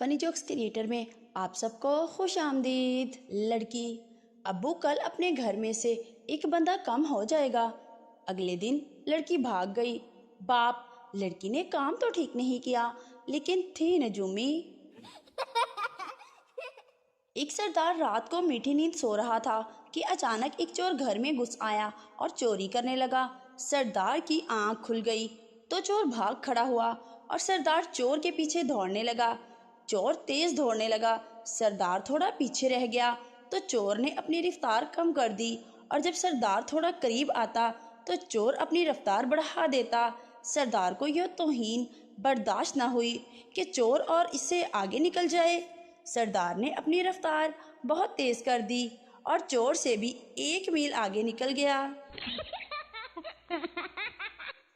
فنی jokes creator میں آپ سب کو خوش آمدید۔ لڑکی: ابو کل اپنے گھر میں سے ایک بندہ کم ہو جائے گا۔ اگلے دن لڑکی بھاگ گئی۔ باپ: لڑکی نے کام تو ٹھیک نہیں کیا لیکن تھی نجومی۔ ایک سردار رات کو میٹھی نیند سو رہا تھا کہ اچانک ایک چور گھر میں گھس آیا اور چوری کرنے لگا۔ سردار کی آنکھ کھل گئی تو چور بھاگ کھڑا ہوا اور سردار چور کے پیچھے دوڑنے لگا۔ چور تیز دوڑنے لگا، سردار تھوڑا پیچھے رہ گیا تو چور نے اپنی رفتار کم کر دی، اور جب سردار تھوڑا قریب آتا تو چور اپنی رفتار بڑھا دیتا۔ سردار کو یہ توہین برداشت نہ ہوئی کہ چور اور اس سے آگے نکل جائے۔ سردار نے اپنی رفتار بہت تیز کر دی اور چور سے بھی 1 میل آگے نکل گیا۔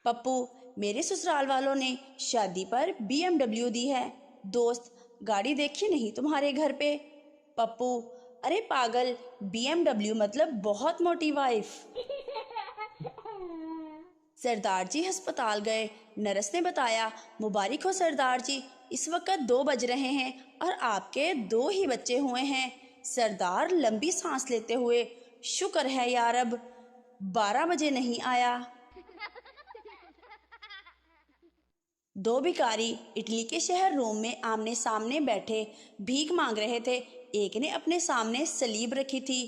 پپو: میرے سسرال والوں نے شادی پر BMW دی ہے۔ دوست: گاڑی دیکھی نہیں تمہارے گھر پہ؟ پپو: ارے پاگل، BMW مطلب بہت موٹی وائف۔ سردار جی ہسپتال گئے۔ نرس نے بتایا: مبارک ہو سردار جی، اس وقت 2 بج رہے ہیں اور آپ کے 2 ہی بچے ہوئے ہیں۔ سردار لمبی سانس لیتے ہوئے: شکر ہے یا رب، 12 بجے نہیں آیا۔ 2 بھکاری اٹلی کے شہر روم میں آمنے سامنے بیٹھے بھیک مانگ رہے تھے۔ ایک نے اپنے سامنے سلیب رکھی تھی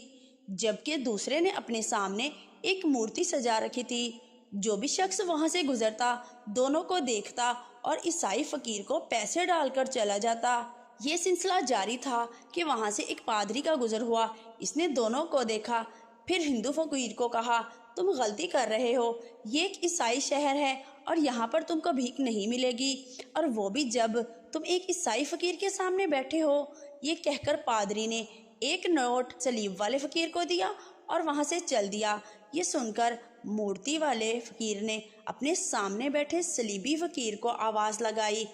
جبکہ دوسرے نے اپنے سامنے ایک مورتی سجا رکھی تھی۔ جو بھی شخص وہاں سے گزرتا دونوں کو دیکھتا اور عیسائی فقیر کو پیسے ڈال کر چلا جاتا۔ یہ سلسلہ جاری تھا کہ وہاں سے ایک پادری کا گزر ہوا۔ اس نے دونوں کو دیکھا، پھر ہندو فقیر کو کہا: تم غلطی کر رہے ہو، یہ ایک عیسائی شہر ہے اور یہاں پر تم کو بھیک نہیں ملے گی، اور وہ بھی جب تم ایک عیسائی فقیر کے سامنے بیٹھے ہو۔ یہ کہہ کر پادری نے ایک نوٹ سلیب والے فقیر کو دیا اور وہاں سے چل دیا۔ یہ سن کر مورتی والے فقیر نے اپنے سامنے بیٹھے سلیبی فقیر کو آواز لگائی: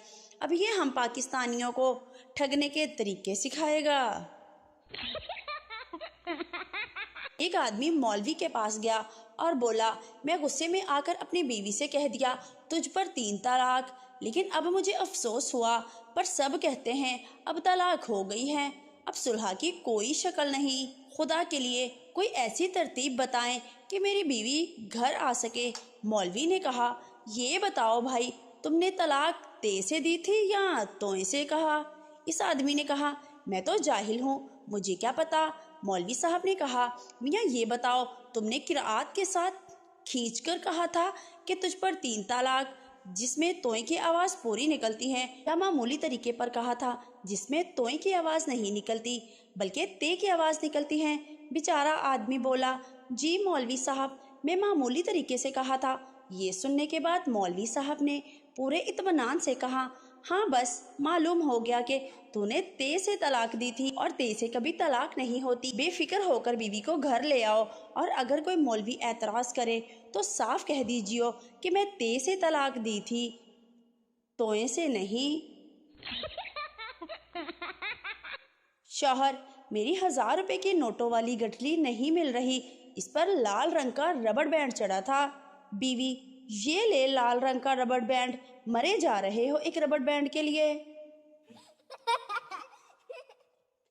اب یہ ہم پاکستانیوں کو ٹھگنے کے طریقے سکھائے گا۔ ایک آدمی مولوی کے پاس گیا اور بولا: میں غصے میں آ کر اپنی بیوی سے کہہ دیا تجھ پر 3 طلاق، لیکن اب مجھے افسوس ہوا، پر سب کہتے ہیں اب طلاق ہو گئی ہے، اب صلح کی کوئی شکل نہیں۔ خدا کے لیے کوئی ایسی ترتیب بتائیں کہ میری بیوی گھر آ سکے۔ مولوی نے کہا: یہ بتاؤ بھائی، تم نے طلاق تے سے دی تھی یا توئے سے کہا؟ اس آدمی نے کہا: میں تو جاہل ہوں، مجھے کیا پتا۔ مولوی صاحب نے کہا: میاں یہ بتاؤ، تم نے قرأت کے ساتھ کھینچ کر کہا تھا کہ تجھ پر 3 طلاق جس میں توئے کی آواز پوری نکلتی ہے، یا معمولی طریقے پر کہا تھا جس میں توئے کی آواز نہیں نکلتی بلکہ تے کی آواز نکلتی ہے؟ بیچارہ آدمی بولا: جی مولوی صاحب، میں معمولی طریقے سے کہا تھا۔ یہ سننے کے بعد مولوی صاحب نے پورے اطمینان سے کہا: ہاں بس معلوم ہو گیا کہ تو نے تے سے طلاق دی تھی، اور تے سے کبھی طلاق نہیں ہوتی۔ بے فکر ہو کر بیوی کو گھر لے آؤ، اور اگر کوئی مولوی اعتراض کرے تو صاف کہہ دیجیے کہ میں تے سے طلاق دی تھی، توئے سے نہیں۔ شوہر: میری 1000 روپے کی نوٹوں والی گٹھلی نہیں مل رہی، اس پر لال رنگ کا ربڑ بینڈ چڑھا تھا۔ بیوی: یہ لے لال رنگ کا ربڑ بینڈ، مرے جا رہے ہو ایک ربڑ بینڈ کے لیے۔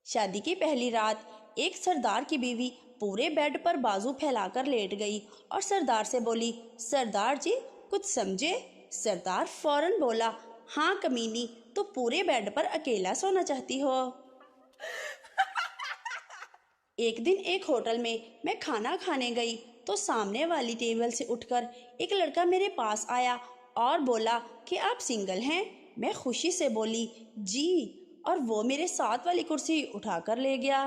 شادی کی پہلی رات ایک سردار کی بیوی پورے بیڈ پر بازو پھیلا کر لیٹ گئی اور سردار سے بولی: سردار جی کچھ سمجھے؟ سردار فوراً بولا: ہاں کمینی، تو پورے بیڈ پر اکیلا سونا چاہتی ہو؟ ایک دن ایک ہوٹل میں کھانا کھانے گئی تو سامنے والی ٹیبل سے اٹھ کر ایک لڑکا میرے پاس آیا اور بولا کہ آپ سنگل ہیں؟ میں خوشی سے بولی: جی، اور وہ میرے ساتھ والی کرسی اٹھا کر لے گیا۔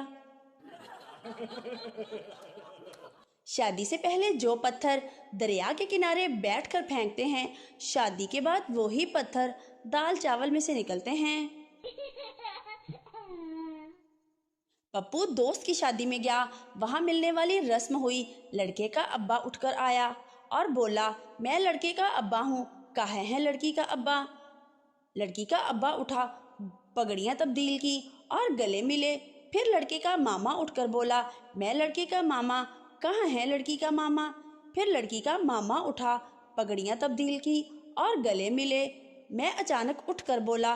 شادی سے پہلے جو پتھر دریا کے کنارے بیٹھ کر پھینکتے ہیں، شادی کے بعد وہی پتھر دال چاول میں سے نکلتے ہیں۔ پپو دوست کی شادی میں گیا، وہاں ملنے والی رسم ہوئی۔ لڑکے کا ابا اٹھ کر آیا اور بولا: میں لڑکے کا ابا ہوں، کہاں ہے لڑکی کا ابا؟ لڑکی کا ابا اٹھا، پگڑیاں تبدیل کی اور گلے ملے۔ پھر لڑکے کا ماما اٹھ کر بولا: میں لڑکے کا ماما، کہاں ہے لڑکی کا ماما؟ پھر لڑکی کا ماما اٹھا، پگڑیاں تبدیل کی اور گلے ملے۔ میں اچانک اٹھ کر بولا: